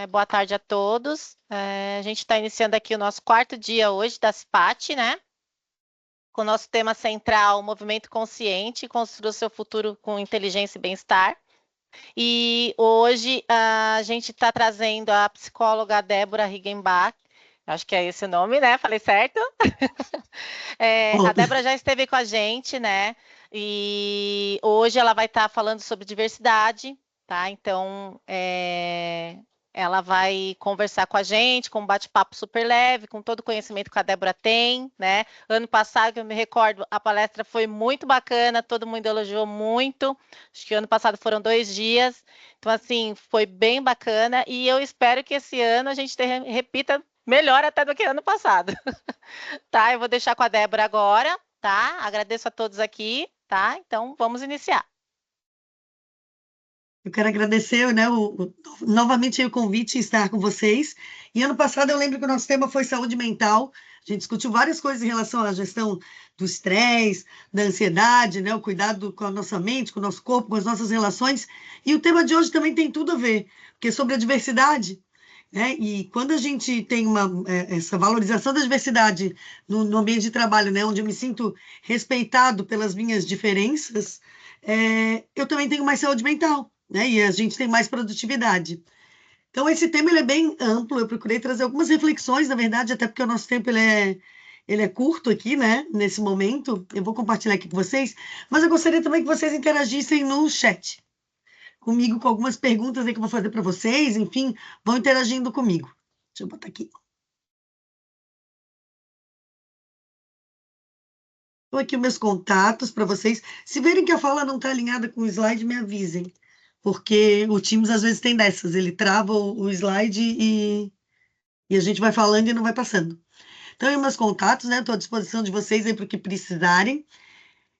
Boa tarde a todos. A gente está iniciando aqui o nosso quarto dia hoje da CIPAT, né? Com o nosso tema central, Movimento Consciente, construa seu futuro com inteligência e bem-estar. E hoje a gente está trazendo a psicóloga Débora Riggenbach, acho que é esse o nome, né? Falei certo? A Débora já esteve com a gente, né? E hoje ela vai estar falando sobre diversidade, tá? Então, ela vai conversar com a gente, com um bate-papo super leve, com todo o conhecimento que a Débora tem, né? Ano passado, eu me recordo, a palestra foi muito bacana, todo mundo elogiou muito. Acho que ano passado foram 2 dias. Então, assim, foi bem bacana e eu espero que esse ano a gente repita melhor até do que ano passado. Tá, eu vou deixar com a Débora agora, tá? Agradeço a todos aqui, tá? Então, vamos iniciar. Eu quero agradecer, né, novamente o convite em estar com vocês. E ano passado eu lembro que o nosso tema foi saúde mental. A gente discutiu várias coisas em relação à gestão do estresse, da ansiedade, né, o cuidado com a nossa mente, com o nosso corpo, com as nossas relações. E o tema de hoje também tem tudo a ver, porque é sobre a diversidade. Né? E quando a gente tem essa valorização da diversidade no ambiente de trabalho, né, onde eu me sinto respeitado pelas minhas diferenças, eu também tenho mais saúde mental, né? E a gente tem mais produtividade. Então, esse tema ele é bem amplo, eu procurei trazer algumas reflexões, na verdade, até porque o nosso tempo ele é curto aqui, né? Nesse momento, eu vou compartilhar aqui com vocês, mas eu gostaria também que vocês interagissem no chat comigo com algumas perguntas aí que eu vou fazer para vocês, enfim, vão interagindo comigo. Deixa eu botar aqui. Estou aqui os meus contatos para vocês. Se verem que a fala não está alinhada com o slide, me avisem. Porque o Teams às vezes tem dessas, ele trava o slide e a gente vai falando e não vai passando. Então, aí meus contatos, né? Estou à disposição de vocês aí para o que precisarem.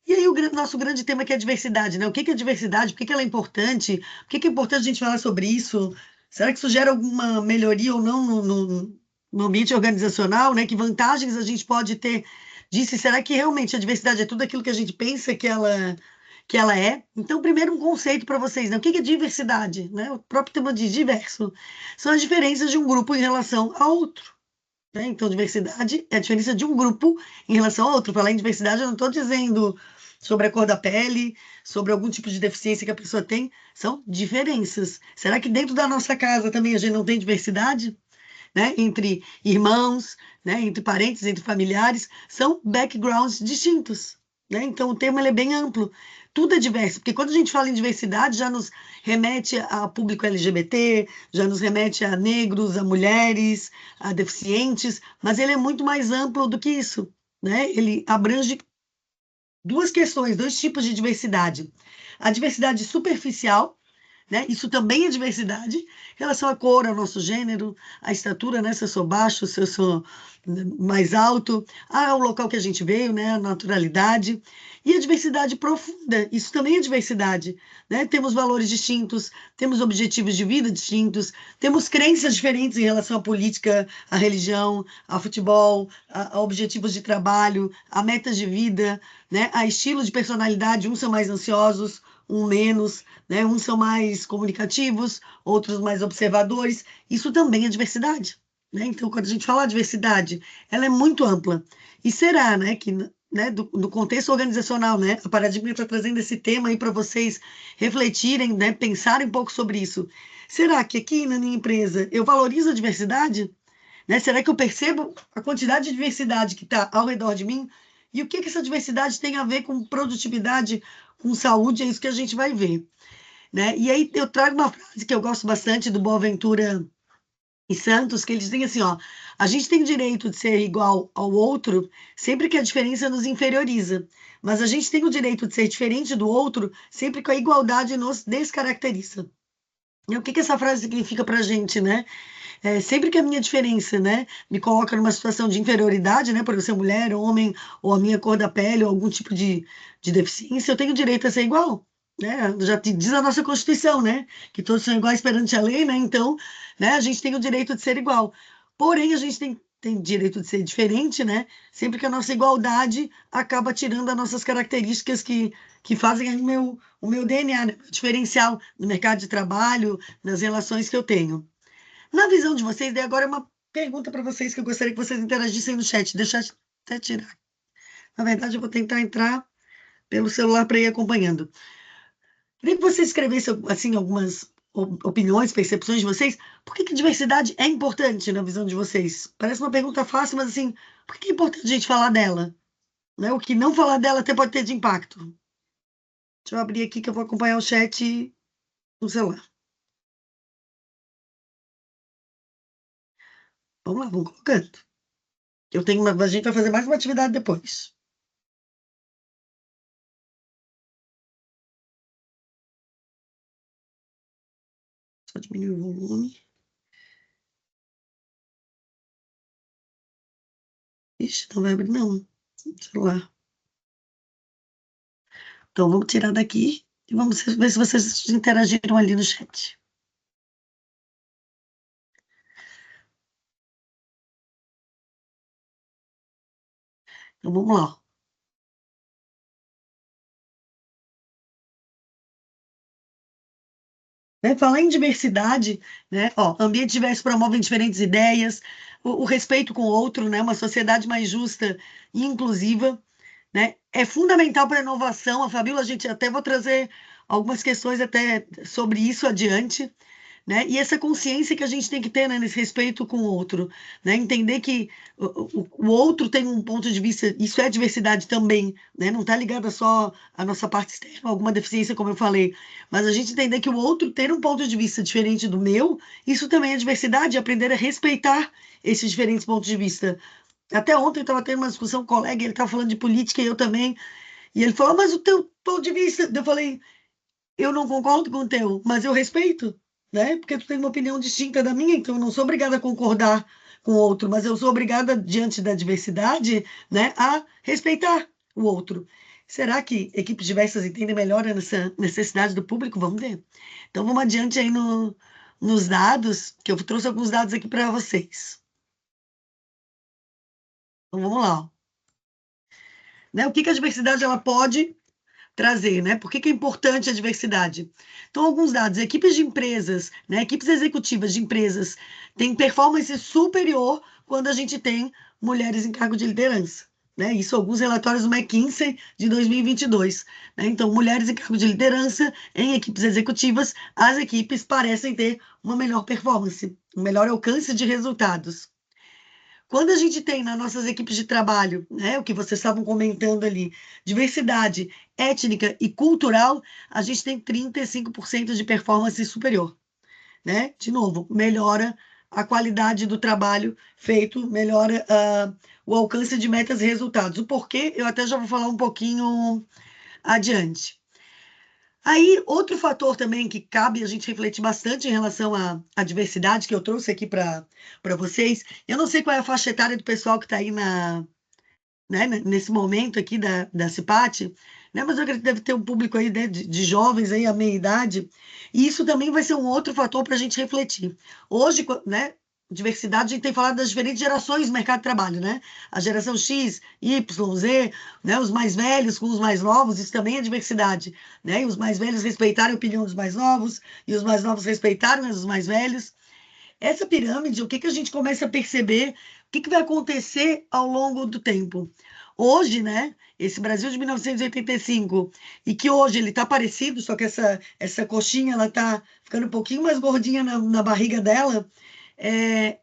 E aí, nosso grande tema que é a diversidade, né? O que é diversidade? Por que ela é importante? Por que é importante a gente falar sobre isso? Será que isso gera alguma melhoria ou não no ambiente organizacional, né? Que vantagens a gente pode ter disso? E será que realmente a diversidade é tudo aquilo que a gente pensa que ela é? Então, primeiro um conceito para vocês, né? O que é diversidade? Né? O próprio tema de diverso são as diferenças de um grupo em relação a outro. Né? Então, diversidade é a diferença de um grupo em relação ao outro. Falar em diversidade, eu não estou dizendo sobre a cor da pele, sobre algum tipo de deficiência que a pessoa tem, são diferenças. Será que dentro da nossa casa também a gente não tem diversidade? Né? Entre irmãos, né? Entre parentes, entre familiares, são backgrounds distintos. Né? Então, o termo ele é bem amplo. Tudo é diverso, porque quando a gente fala em diversidade, já nos remete a público LGBT, já nos remete a negros, a mulheres, a deficientes, mas ele é muito mais amplo do que isso. Né? Ele abrange duas questões, dois tipos de diversidade. A diversidade superficial, né? Isso também é diversidade em relação à cor, ao nosso gênero, à estatura, né? Se eu sou baixo, se eu sou mais alto, ao local que a gente veio, né? A naturalidade. E a diversidade profunda, isso também é diversidade, né? Temos valores distintos, temos objetivos de vida distintos, temos crenças diferentes em relação à política, à religião, ao futebol, a objetivos de trabalho, a metas de vida, né? A estilo de personalidade, uns são mais ansiosos, um menos, né? Uns são mais comunicativos, outros mais observadores. Isso também é diversidade. Né? Então, quando a gente fala diversidade, ela é muito ampla. E será, né, que né, do contexto organizacional, né, a Paradigma está trazendo esse tema aí para vocês refletirem, né, pensarem um pouco sobre isso. Será que aqui na minha empresa eu valorizo a diversidade? Né? Será que eu percebo a quantidade de diversidade que está ao redor de mim? E o que essa diversidade tem a ver com produtividade, com saúde? É isso que a gente vai ver. Né? E aí eu trago uma frase que eu gosto bastante do Boaventura e Santos, que eles dizem assim, ó, a gente tem o direito de ser igual ao outro sempre que a diferença nos inferioriza, mas a gente tem o direito de ser diferente do outro sempre que a igualdade nos descaracteriza. E o que essa frase significa para a gente, né? Sempre que a minha diferença, né, me coloca numa situação de inferioridade, né, por eu ser mulher, homem, ou a minha cor da pele, ou algum tipo de deficiência, eu tenho direito a ser igual. Né? Já diz a nossa Constituição, né, que todos são iguais perante a lei, né, então, né, a gente tem o direito de ser igual. Porém, a gente tem direito de ser diferente, né, sempre que a nossa igualdade acaba tirando as nossas características que fazem aí o meu DNA, né, o diferencial no mercado de trabalho, nas relações que eu tenho. Na visão de vocês, daí agora é uma pergunta para vocês que eu gostaria que vocês interagissem no chat. Deixa eu até tirar. Na verdade, eu vou tentar entrar pelo celular para ir acompanhando. Queria que vocês escrevessem assim, algumas opiniões, percepções de vocês. Por que diversidade é importante na visão de vocês? Parece uma pergunta fácil, mas assim, por que é importante a gente falar dela? Né? O que não falar dela até pode ter de impacto. Deixa eu abrir aqui que eu vou acompanhar o chat no celular. Vamos lá, vamos colocando. A gente vai fazer mais uma atividade depois. Só diminuir o volume. Ixi, não vai abrir, não. Celular. Então, vamos tirar daqui e vamos ver se vocês interagiram ali no chat. Então, vamos lá. Né? Falar em diversidade, né? Ó, ambiente diverso promove diferentes ideias, o respeito com o outro, né? Uma sociedade mais justa e inclusiva, né? É fundamental para a inovação. A Fabíola, a gente até vou trazer algumas questões até sobre isso adiante, né? E essa consciência que a gente tem que ter, né, nesse respeito com o outro, né? Entender que o outro tem um ponto de vista, isso é diversidade também, né? Não está ligada só à nossa parte externa, alguma deficiência, como eu falei, mas a gente entender que o outro ter um ponto de vista diferente do meu, isso também é diversidade, aprender a respeitar esses diferentes pontos de vista. Até ontem eu estava tendo uma discussão com um colega, ele estava falando de política e eu também, e ele falou, mas o teu ponto de vista, eu falei, eu não concordo com o teu, mas eu respeito, né? Porque tu tem uma opinião distinta da minha, então eu não sou obrigada a concordar com o outro, mas eu sou obrigada, diante da diversidade, né, a respeitar o outro. Será que equipes diversas entendem melhor essa necessidade do público? Vamos ver. Então vamos adiante aí nos dados, que eu trouxe alguns dados aqui para vocês. Então vamos lá. Né? O que a diversidade ela pode trazer, né? Por que é importante a diversidade? Então, alguns dados: equipes de empresas, né? Equipes executivas de empresas têm performance superior quando a gente tem mulheres em cargo de liderança. Né? Isso, alguns relatórios do McKinsey de 2022. Né? Então, mulheres em cargo de liderança em equipes executivas, as equipes parecem ter uma melhor performance, um melhor alcance de resultados. Quando a gente tem nas nossas equipes de trabalho, né, o que vocês estavam comentando ali, diversidade étnica e cultural, a gente tem 35% de performance superior, né? De novo, melhora a qualidade do trabalho feito, melhora o alcance de metas e resultados. O porquê, eu até já vou falar um pouquinho adiante. Aí, outro fator também que cabe a gente refletir bastante em relação à diversidade, que eu trouxe aqui para vocês, eu não sei qual é a faixa etária do pessoal que está aí né, nesse momento aqui da CIPAT, né, mas eu acredito que deve ter um público aí, né, de jovens aí, a meia idade, e isso também vai ser um outro fator para a gente refletir. Hoje, né, diversidade, a gente tem falado das diferentes gerações do mercado de trabalho, né? A geração X, Y, Z, né? Os mais velhos com os mais novos, isso também é diversidade, né? E os mais velhos respeitarem a opinião dos mais novos, e os mais novos respeitarem os mais velhos. Essa pirâmide, o que a gente começa a perceber, o que vai acontecer ao longo do tempo? Hoje, né, esse Brasil de 1985, e que hoje ele está parecido, só que essa coxinha ela está ficando um pouquinho mais gordinha na barriga dela,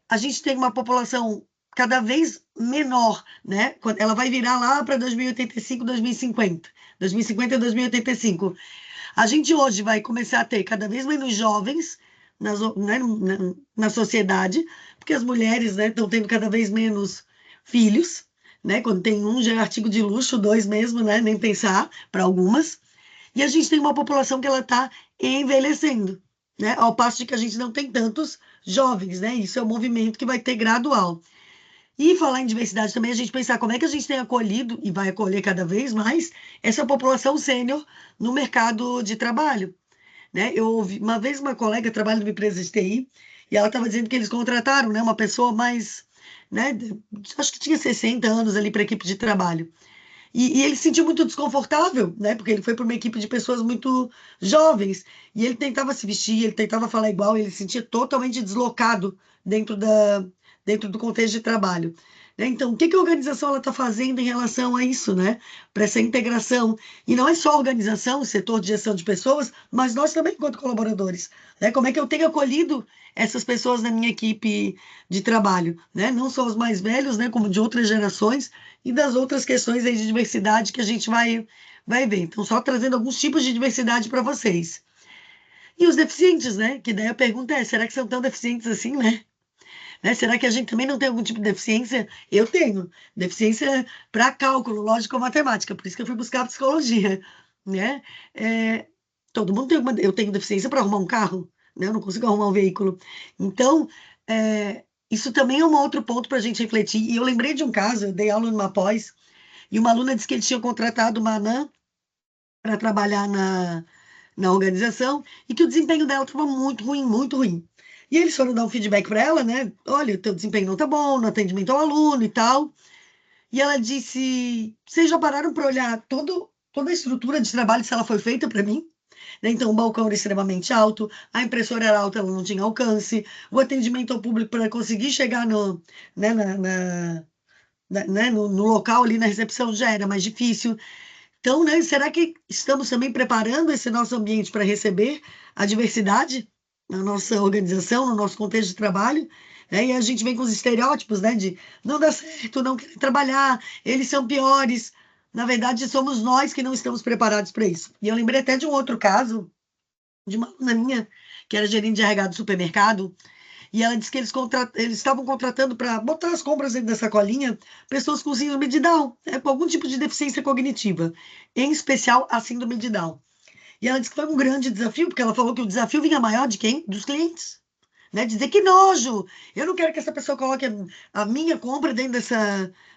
a gente tem uma população cada vez menor, né? Ela vai virar lá para 2085, 2050. 2050 e 2085. A gente hoje vai começar a ter cada vez menos jovens né, na sociedade, porque as mulheres, né, estão tendo cada vez menos filhos, né? Quando tem um já é artigo de luxo, dois mesmo, né? Nem pensar para algumas. E a gente tem uma população que ela está envelhecendo, né? Ao passo de que a gente não tem tantos jovens, né? Isso é um movimento que vai ter gradual. E falar em diversidade também, a gente pensar como é que a gente tem acolhido e vai acolher cada vez mais essa população sênior no mercado de trabalho, né? Eu ouvi uma vez uma colega trabalha numa empresa de TI e ela estava dizendo que eles contrataram, né, uma pessoa mais, né, acho que tinha 60 anos ali para a equipe de trabalho. E ele se sentiu muito desconfortável, né? Porque ele foi para uma equipe de pessoas muito jovens. E ele tentava se vestir, ele tentava falar igual, ele se sentia totalmente deslocado dentro dentro do contexto de trabalho. Né? Então, o que que a organização está fazendo em relação a isso, né? Para essa integração. E não é só a organização, o setor de gestão de pessoas, mas nós também, enquanto colaboradores. Né? Como é que eu tenho acolhido essas pessoas na minha equipe de trabalho? Né? Não só os mais velhos, né? Como de outras gerações e das outras questões aí de diversidade que a gente vai ver. Então, só trazendo alguns tipos de diversidade para vocês. E os deficientes, né? Que daí a pergunta é: será que são tão deficientes assim, né? Será que a gente também não tem algum tipo de deficiência? Eu tenho deficiência para cálculo, lógica ou matemática, por isso que eu fui buscar psicologia, né? É, todo mundo tem eu tenho deficiência para arrumar um carro, né? Eu não consigo arrumar um veículo. Então, isso também é um outro ponto para a gente refletir. E eu lembrei de um caso, eu dei aula numa pós, e uma aluna disse que eles tinham contratado uma anã para trabalhar na organização e que o desempenho dela estava muito ruim, muito ruim. E eles foram dar um feedback para ela, né? Olha, o teu desempenho não tá bom no atendimento ao aluno e tal. E ela disse: vocês já pararam para olhar toda a estrutura de trabalho se ela foi feita para mim? Né? Então, o balcão era extremamente alto, a impressora era alta, ela não tinha alcance, o atendimento ao público para conseguir chegar né, né, no local ali na recepção já era mais difícil. Então, né, será que estamos também preparando esse nosso ambiente para receber a diversidade na nossa organização, no nosso contexto de trabalho? Né? E a gente vem com os estereótipos, né, de não dá certo, não querem trabalhar, eles são piores. Na verdade, somos nós que não estamos preparados para isso. E eu lembrei até de um outro caso, de uma aluna minha, que era gerente de RH do supermercado, e ela disse que eles estavam contratando para botar as compras dentro da sacolinha pessoas com síndrome de Down, né, com algum tipo de deficiência cognitiva, em especial a síndrome de Down. E ela disse que foi um grande desafio, porque ela falou que o desafio vinha maior de quem? Dos clientes. Né? Dizer que nojo! Eu não quero que essa pessoa coloque a minha compra dentro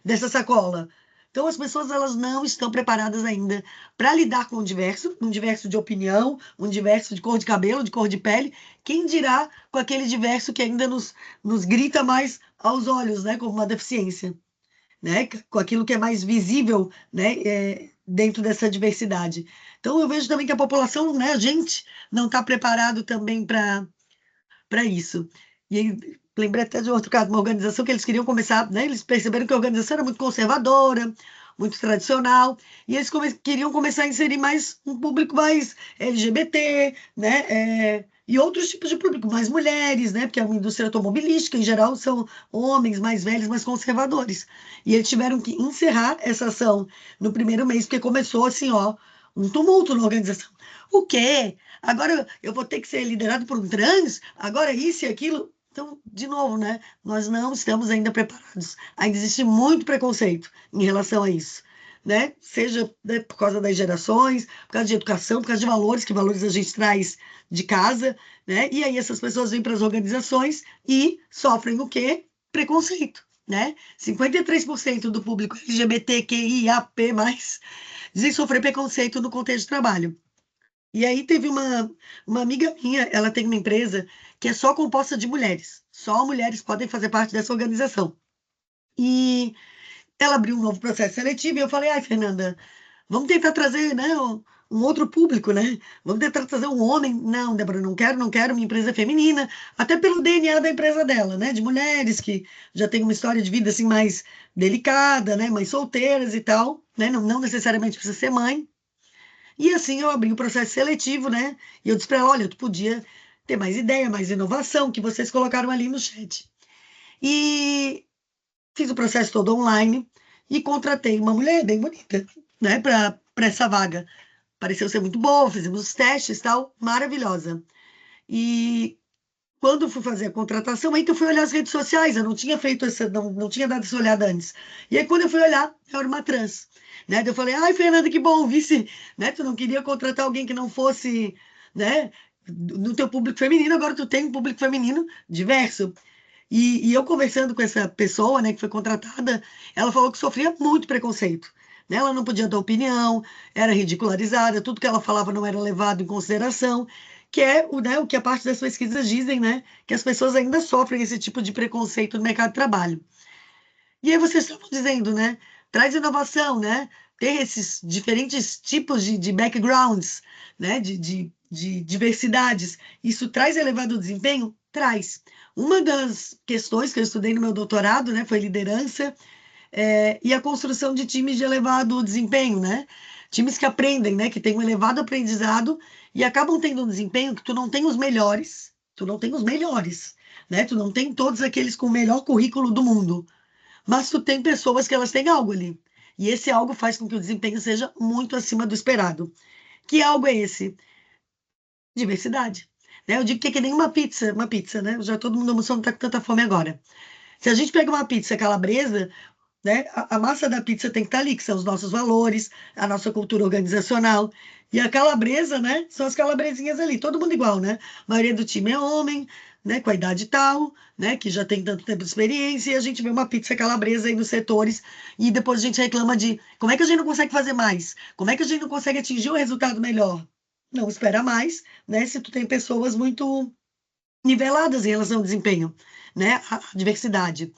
dessa sacola. Então, as pessoas elas não estão preparadas ainda para lidar com o diverso, um diverso de opinião, um diverso de cor de cabelo, de cor de pele. Quem dirá com aquele diverso que ainda nos grita mais aos olhos, né? Como uma deficiência, né? Com aquilo que é mais visível, né? Dentro dessa diversidade. Então, eu vejo também que a população, né? A gente não está preparado também para isso. E aí, lembrei até de outro caso, uma organização que eles queriam começar, né? Eles perceberam que a organização era muito conservadora, muito tradicional, e eles queriam começar a inserir mais um público mais LGBT, né? E outros tipos de público, mais mulheres, né? Porque a indústria automobilística, em geral, são homens mais velhos, mais conservadores. E eles tiveram que encerrar essa ação no primeiro mês, porque começou assim, ó, um tumulto na organização. O quê? Agora eu vou ter que ser liderado por um trans? Agora isso e aquilo? Então, de novo, né? Nós não estamos ainda preparados. Ainda existe muito preconceito em relação a isso, né? Seja, né, por causa das gerações, por causa de educação, por causa de valores, que valores a gente traz de casa, né? E aí essas pessoas vêm para as organizações e sofrem o quê? Preconceito, né? 53% do público LGBTQIAP+, dizem sofrer preconceito no contexto de trabalho. E aí teve uma amiga minha, ela tem uma empresa que é só composta de mulheres. Só mulheres podem fazer parte dessa organização. E ela abriu um novo processo seletivo e eu falei, ai, Fernanda, vamos tentar trazer, né, um outro público, né? Vamos tentar trazer um homem. Não, Débora, não quero, minha empresa é feminina, até pelo DNA da empresa dela, né? De mulheres que já têm uma história de vida assim mais delicada, né? Mães solteiras e tal, né? Não necessariamente precisa ser mãe. E assim eu abri o processo seletivo, né? E eu disse para ela: olha, tu podia ter mais ideia, mais inovação, que vocês colocaram ali no chat. E fiz o processo todo online e contratei uma mulher bem bonita, né, para essa vaga. Pareceu ser muito boa, fizemos os testes e tal, maravilhosa. E quando eu fui fazer a contratação, aí que eu fui olhar as redes sociais, eu não tinha feito essa, não tinha dado essa olhada antes. E aí, quando eu fui olhar, eu era uma trans. Né? Daí eu falei, ai, Fernanda, que bom, vice, né? Tu não queria contratar alguém que não fosse, né, no teu público feminino, agora tu tem um público feminino diverso. E eu conversando com essa pessoa, né, que foi contratada, ela falou que sofria muito preconceito. Né? Ela não podia dar opinião, era ridicularizada, tudo que ela falava não era levado em consideração, que é né, o que a parte das pesquisas dizem, né, que as pessoas ainda sofrem esse tipo de preconceito no mercado de trabalho. E aí vocês estavam dizendo, né, traz inovação, né? ter esses diferentes tipos de backgrounds, né? De diversidades. Isso traz elevado desempenho? Traz. Uma das questões que eu estudei no meu doutorado, né, foi liderança, e a construção de times de elevado desempenho, né? Times que aprendem, né? Que têm um elevado aprendizado e acabam tendo um desempenho que tu não tem os melhores, né? Tu não tem todos aqueles com o melhor currículo do mundo, mas tu tem pessoas que elas têm algo ali. E esse algo faz com que o desempenho seja muito acima do esperado. Que algo é esse? Diversidade. Né? Eu digo que é que nem uma pizza, né? Já todo mundo almoçou, não tá com tanta fome agora. Se a gente pega uma pizza calabresa, né? A massa da pizza tem que estar ali, que são os nossos valores, a nossa cultura organizacional. E a calabresa, né? São as calabresinhas ali, todo mundo igual, né? A maioria do time é homem, né? Com a idade tal, né? Que já tem tanto tempo de experiência, e a gente vê uma pizza calabresa aí nos setores, e depois a gente reclama de como é que a gente não consegue fazer mais? Como é que a gente não consegue atingir um resultado melhor? Não espera mais, né? Se tu tem pessoas muito niveladas em relação ao desempenho, né? A diversidade.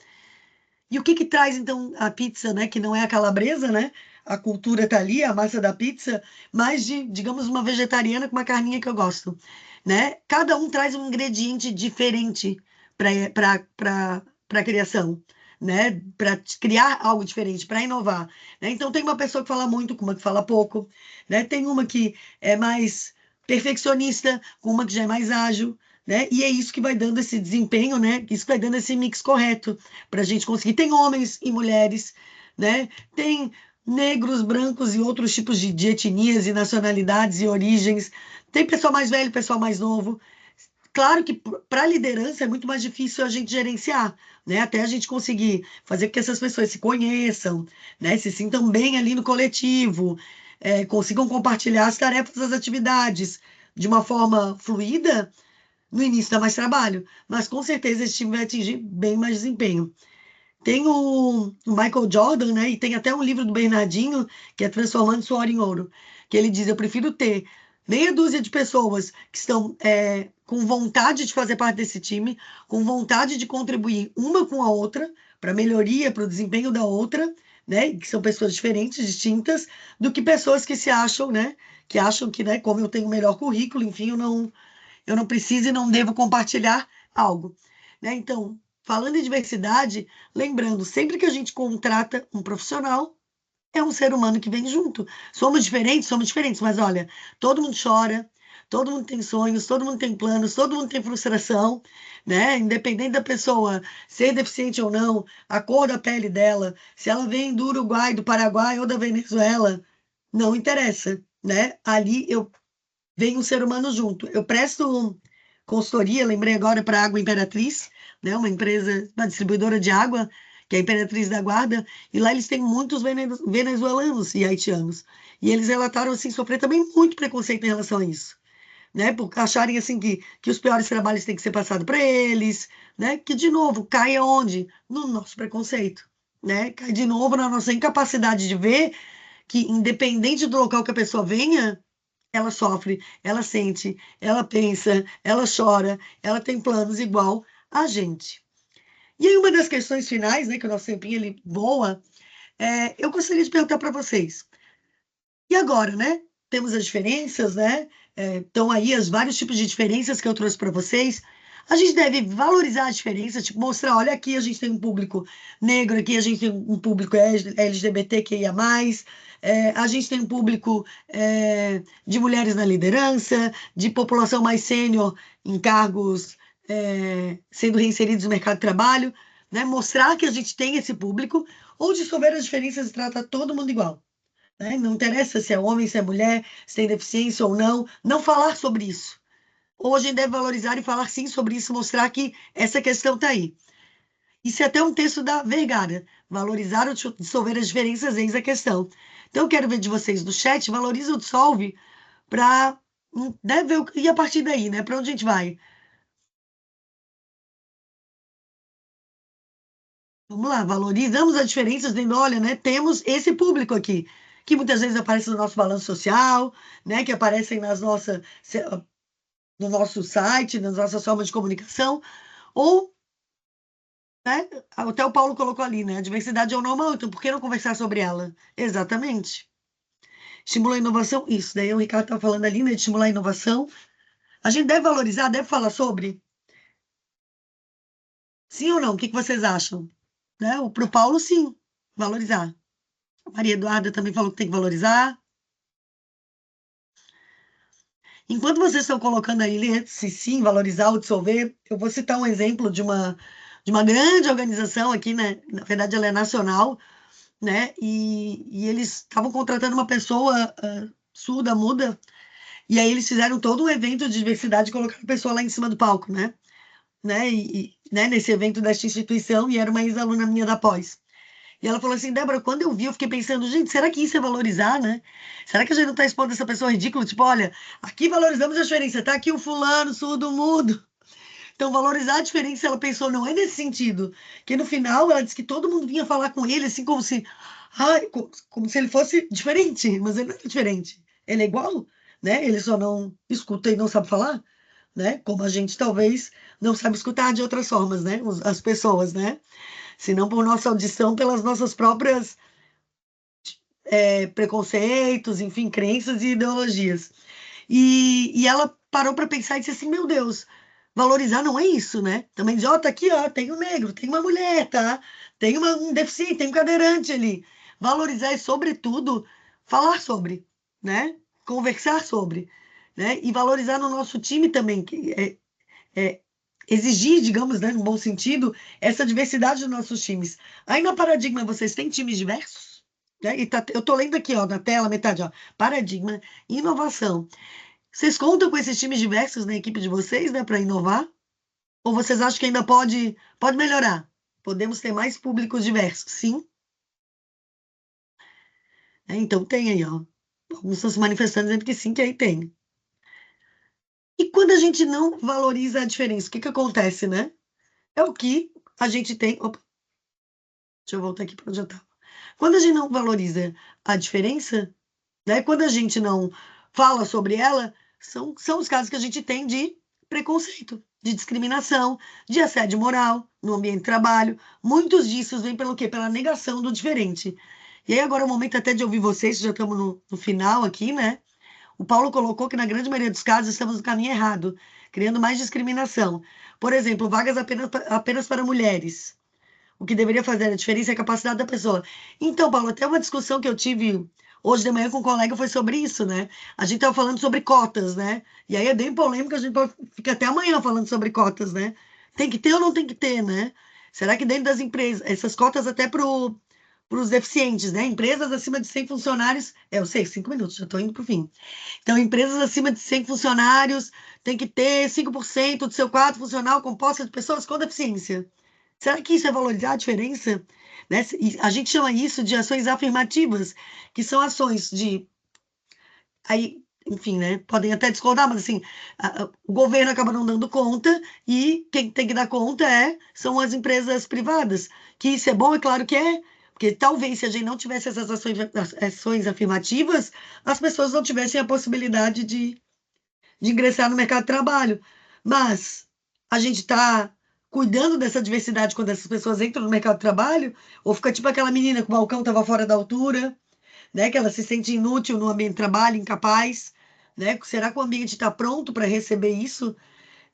E o que que traz, então, a pizza, né? Que não é a calabresa, né? A cultura tá ali, a massa da pizza, mas de, digamos, uma vegetariana com uma carninha que eu gosto, né? Cada um traz um ingrediente diferente para a criação, né? Para criar algo diferente, para inovar, né? Então, tem uma pessoa que fala muito, com uma que fala pouco, né? Tem uma que é mais perfeccionista, com uma que já é mais ágil, né? E é isso que vai dando esse desempenho, né? Isso que vai dando esse mix correto para a gente conseguir. Tem homens e mulheres, né? Tem negros, brancos e outros tipos de etnias e nacionalidades e origens. Tem pessoal mais velho, pessoal mais novo. Claro que para a liderança é muito mais difícil a gente gerenciar, né? Até a gente conseguir fazer com que essas pessoas se conheçam, né? Se sintam bem ali no coletivo, consigam compartilhar as tarefas, as atividades de uma forma fluida. No início dá mais trabalho, mas com certeza esse time vai atingir bem mais desempenho. Tem o Michael Jordan, né? E tem até um livro do Bernardinho, que é Transformando Suor em Ouro, que ele diz: eu prefiro ter meia dúzia de pessoas que estão com vontade de fazer parte desse time, com vontade de contribuir uma com a outra, para a melhoria, para o desempenho da outra, né? Que são pessoas diferentes, distintas, do que pessoas que se acham, né? Que acham que, né, como eu tenho o melhor currículo, enfim, eu não preciso e não devo compartilhar algo, né? Então, falando em diversidade, lembrando, sempre que a gente contrata um profissional, é um ser humano que vem junto. Somos diferentes, mas olha, todo mundo chora, todo mundo tem sonhos, todo mundo tem planos, todo mundo tem frustração, né? Independente da pessoa ser deficiente ou não, a cor da pele dela, se ela vem do Uruguai, do Paraguai ou da Venezuela, não interessa, né? Ali eu vem um ser humano junto. Eu presto consultoria, lembrei agora para a Água Imperatriz, né, uma empresa, uma distribuidora de água, que é a Imperatriz da Guarda, e lá eles têm muitos venezuelanos e haitianos. E eles relataram assim sofrer também muito preconceito em relação a isso, né? Por acharem assim que os piores trabalhos têm que ser passados para eles, né? Que de novo cai aonde? No nosso preconceito, né? Cai de novo na nossa incapacidade de ver que independente do local que a pessoa venha, ela sofre, ela sente, ela pensa, ela chora, ela tem planos igual a gente. E aí, uma das questões finais, né, que o nosso tempinho ele voa, eu gostaria de perguntar para vocês. E agora, né? Temos as diferenças, né? Estão aí os vários tipos de diferenças que eu trouxe para vocês. A gente deve valorizar as diferenças, tipo, mostrar, olha, aqui a gente tem um público negro, aqui a gente tem um público LGBTQIA+, a gente tem um público de mulheres na liderança, de população mais sênior em cargos sendo reinseridos no mercado de trabalho, né? Mostrar que a gente tem esse público, ou dissolver as diferenças e tratar todo mundo igual, né? Não interessa se é homem, se é mulher, se tem deficiência ou não, não falar sobre isso. Hoje a gente deve valorizar e falar sim sobre isso, mostrar que essa questão está aí. Isso é até um texto da Vergara. Valorizar ou dissolver as diferenças, eis a questão. Então, eu quero ver de vocês no chat, valoriza ou dissolve, para deve ver e a partir daí, né? Para onde a gente vai? Vamos lá, valorizamos as diferenças, dizendo, olha, né, temos esse público aqui, que muitas vezes aparece no nosso balanço social, né, que aparecem no nosso site, nas nossas formas de comunicação, ou, né, até o Paulo colocou ali, né, a diversidade é o normal, então por que não conversar sobre ela? Exatamente. Estimula a inovação, isso. Daí o Ricardo estava falando ali, né, de estimular a inovação. A gente deve valorizar, deve falar sobre? Sim ou não? O que que vocês acham? Né? Para o Paulo, sim, valorizar. A Maria Eduarda também falou que tem que valorizar. Enquanto vocês estão colocando aí, se sim, valorizar ou dissolver, eu vou citar um exemplo de uma grande organização aqui, né? Na verdade, ela é nacional, né? E eles estavam contratando uma pessoa surda, muda, e aí eles fizeram todo um evento de diversidade e colocaram a pessoa lá em cima do palco, né? Né, nesse evento desta instituição, e era uma ex-aluna minha da pós. E ela falou assim, Débora, quando eu vi, eu fiquei pensando, gente, será que isso é valorizar, né? Será que a gente não está expondo essa pessoa ridícula? Tipo, olha, aqui valorizamos a diferença, tá aqui o fulano, surdo, mudo. Então, valorizar a diferença, ela pensou, não é nesse sentido. Que no final, ela disse que todo mundo vinha falar com ele, assim, como se, ai, como se ele fosse diferente, mas ele não é diferente. Ele é igual, né? Ele só não escuta e não sabe falar, né? Como a gente talvez não sabe escutar de outras formas, né? As pessoas, né? Se não por nossa audição, pelas nossas próprias preconceitos, enfim, crenças e ideologias. E ela parou para pensar e disse assim: meu Deus, valorizar não é isso, né? Também diz: ó, tá aqui, ó, tem um negro, tem uma mulher, tá? Tem um deficiente, tem um cadeirante ali. Valorizar é, sobretudo, falar sobre, né? Conversar sobre, né? E valorizar no nosso time também, que é exigir, digamos, né, no bom sentido, essa diversidade dos nossos times. Aí na Paradigma vocês têm times diversos? Né? E eu tô lendo aqui, ó, na tela, metade, ó, Paradigma, inovação. Vocês contam com esses times diversos na equipe de vocês, né, para inovar? Ou vocês acham que ainda pode melhorar? Podemos ter mais públicos diversos? Sim. Então tem aí, ó. Alguns estão se manifestando dizendo que sim, que aí tem. E quando a gente não valoriza a diferença, o que que acontece, né? É o que a gente tem. Opa, deixa eu voltar aqui para onde eu estava. Quando a gente não valoriza a diferença, né? Quando a gente não fala sobre ela, são os casos que a gente tem de preconceito, de discriminação, de assédio moral no ambiente de trabalho. Muitos disso vêm pelo quê? Pela negação do diferente. E aí agora é o momento até de ouvir vocês, já estamos no final aqui, né? O Paulo colocou que na grande maioria dos casos estamos no caminho errado, criando mais discriminação. Por exemplo, vagas apenas para mulheres. O que deveria fazer a diferença é a capacidade da pessoa. Então, Paulo, até uma discussão que eu tive hoje de manhã com um colega foi sobre isso, né? A gente estava falando sobre cotas, né? E aí é bem polêmico, a gente fica até amanhã falando sobre cotas, né? Tem que ter ou não tem que ter, né? Será que dentro das empresas, essas cotas até para os deficientes, né? Empresas acima de 100 funcionários, eu sei, 5 minutos, já estou indo para o fim. Então, empresas acima de 100 funcionários tem que ter 5% do seu quadro funcional composto de pessoas com deficiência. Será que isso é valorizar a diferença? Né? E a gente chama isso de ações afirmativas, que são ações de. Aí, enfim, né? Podem até discordar, mas assim, o governo acaba não dando conta e quem tem que dar conta são as empresas privadas. Que isso é bom, é claro que é, porque talvez se a gente não tivesse essas ações afirmativas, as pessoas não tivessem a possibilidade de ingressar no mercado de trabalho. Mas a gente está cuidando dessa diversidade quando essas pessoas entram no mercado de trabalho, ou fica tipo aquela menina que o balcão estava fora da altura, né? Que ela se sente inútil no ambiente de trabalho, incapaz, né? Será que o ambiente está pronto para receber isso?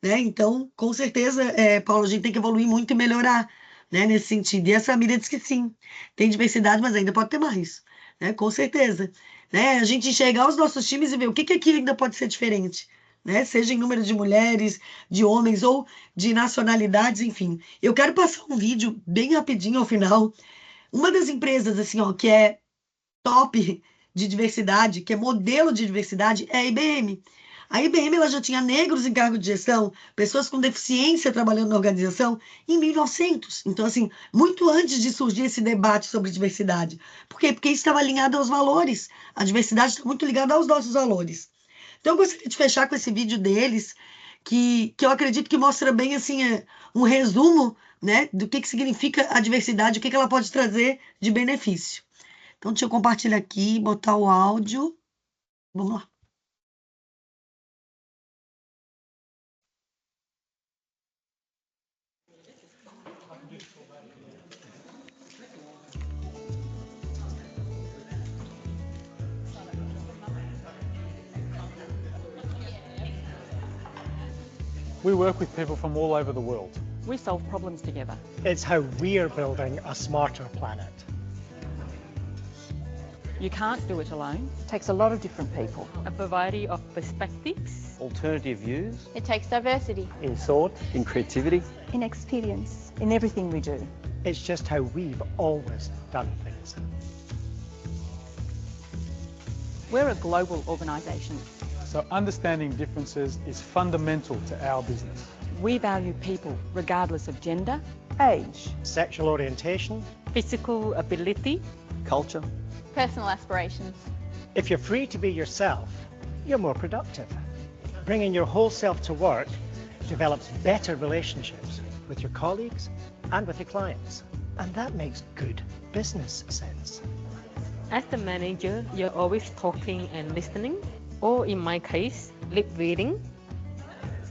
Né? Então, com certeza, Paulo, a gente tem que evoluir muito e melhorar, né, nesse sentido. E essa família diz que sim, tem diversidade, mas ainda pode ter mais, né? Com certeza. Né? A gente enxergar os nossos times e ver o que aqui ainda pode ser diferente. Né? Seja em número de mulheres, de homens ou de nacionalidades, enfim. Eu quero passar um vídeo bem rapidinho ao final. Uma das empresas, assim, ó, que é top de diversidade, que é modelo de diversidade, é a IBM. A IBM ela já tinha negros em cargo de gestão, pessoas com deficiência trabalhando na organização em 1900. Então, assim, muito antes de surgir esse debate sobre diversidade. Por quê? Porque isso estava alinhado aos valores. A diversidade está muito ligada aos nossos valores. Então, eu gostaria de fechar com esse vídeo deles, que eu acredito que mostra bem assim, um resumo, né, do que significa a diversidade, o que ela pode trazer de benefício. Então, deixa eu compartilhar aqui, botar o áudio. Vamos lá. We work with people from all over the world. We solve problems together. It's how we're building a smarter planet. You can't do it alone. It takes a lot of different people. A variety of perspectives. Alternative views. It takes diversity. In thought, In creativity. In experience. In everything we do. it's just how we've always done things. We're a global organisation. So understanding differences is fundamental to our business. We value people regardless of gender, Age. Sexual orientation. physical ability, Culture. Personal aspirations. If you're free to be yourself, you're more productive. Bringing your whole self to work develops better relationships with your colleagues and with your clients. And that makes good business sense. As the manager, you're always talking and listening, or in my case, lip reading.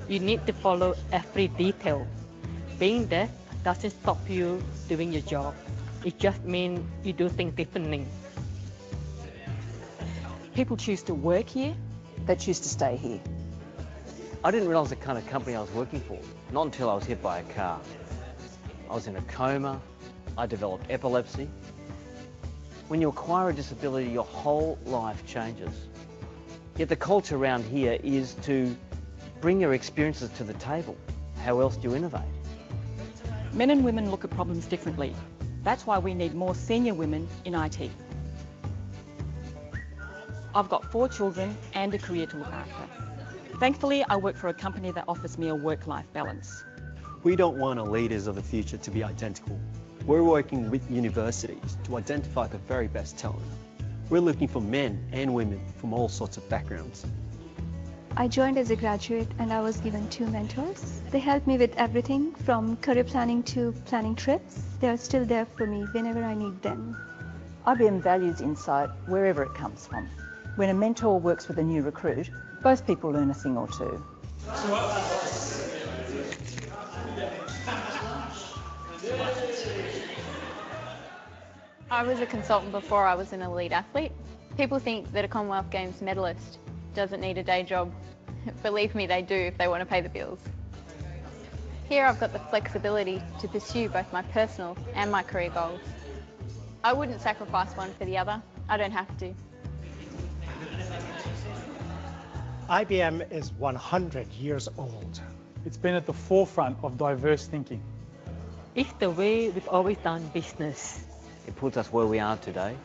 You need to follow every detail. Being deaf doesn't stop you doing your job. It just means you do things differently. People choose to work here, they choose to stay here. I didn't realise the kind of company I was working for, not until I was hit by a car. I was in a coma, I developed epilepsy. When you acquire a disability, your whole life changes. Yet the culture around here is to bring your experiences to the table. How else do you innovate? men and women look at problems differently. That's why we need more senior women in IT. I've got 4 children and a career to look after. Thankfully, I work for a company that offers me a work-life balance. We don't want our leaders of the future to be identical. We're working with universities to identify the very best talent. We're looking for men and women from all sorts of backgrounds. I joined as a graduate and I was given 2 mentors. They helped me with everything from career planning to planning trips. They are still there for me whenever I need them. IBM values insight wherever it comes from. When a mentor works with a new recruit, both people learn a thing or two. I was a consultant before I was an elite athlete. People think that a Commonwealth Games medalist doesn't need a day job. Believe me, they do if they want to pay the bills. Here I've got the flexibility to pursue both my personal and my career goals. I wouldn't sacrifice one for the other. I don't have to. IBM is 100 years old. It's been at the forefront of diverse thinking. It's the way we've always done business. It puts us where we are today.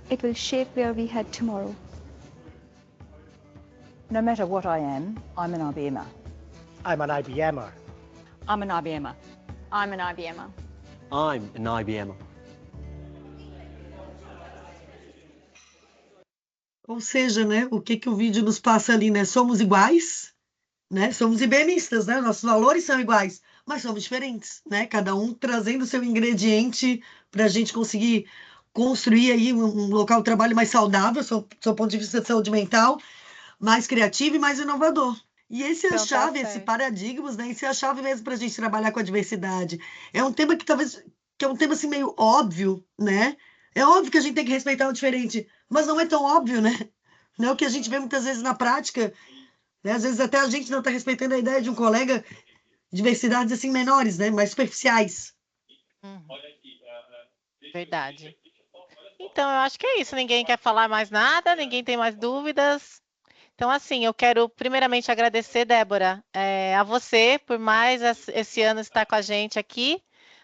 It will shape where we head tomorrow. No matter what I am, I'm an IBMer. I'm an IBMer. I'm an IBMer. I'm an IBMer. I'm an IBMer. Ou seja, né, o que o vídeo nos passa ali, né? Somos iguais, né? Somos IBMistas, né? Nossos valores são iguais, mas somos diferentes, né? Cada um trazendo seu ingrediente para a gente conseguir construir aí um local de trabalho mais saudável, do ponto de vista de saúde mental, mais criativo e mais inovador. E esse é a Então, tá chave, esse certo. paradigmas, né? Esse é a chave mesmo para a gente trabalhar com a diversidade. É um tema que talvez que é um tema assim meio óbvio, né? É óbvio que a gente tem que respeitar o diferente, mas não é tão óbvio, né? Não é o que a gente vê muitas vezes na prática, né? Às vezes até a gente não está respeitando a ideia de um colega, diversidades assim menores, né? Mais superficiais. Verdade. Então, eu acho que é isso. Ninguém quer falar mais nada, ninguém tem mais dúvidas. Então, assim, eu quero primeiramente agradecer, Débora, a você por mais esse ano estar com a gente aqui,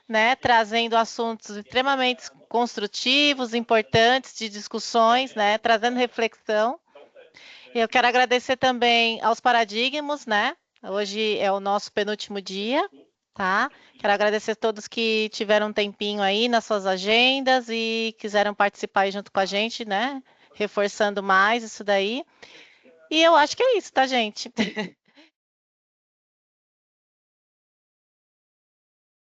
né, trazendo assuntos extremamente construtivos, importantes, de discussões, né, trazendo reflexão. Eu quero agradecer também aos paradigmas, né? Hoje é o nosso penúltimo dia, tá? Quero agradecer a todos que tiveram um tempinho aí nas suas agendas e quiseram participar aí junto com a gente, né? Reforçando mais isso daí. E eu acho que é isso, tá, gente?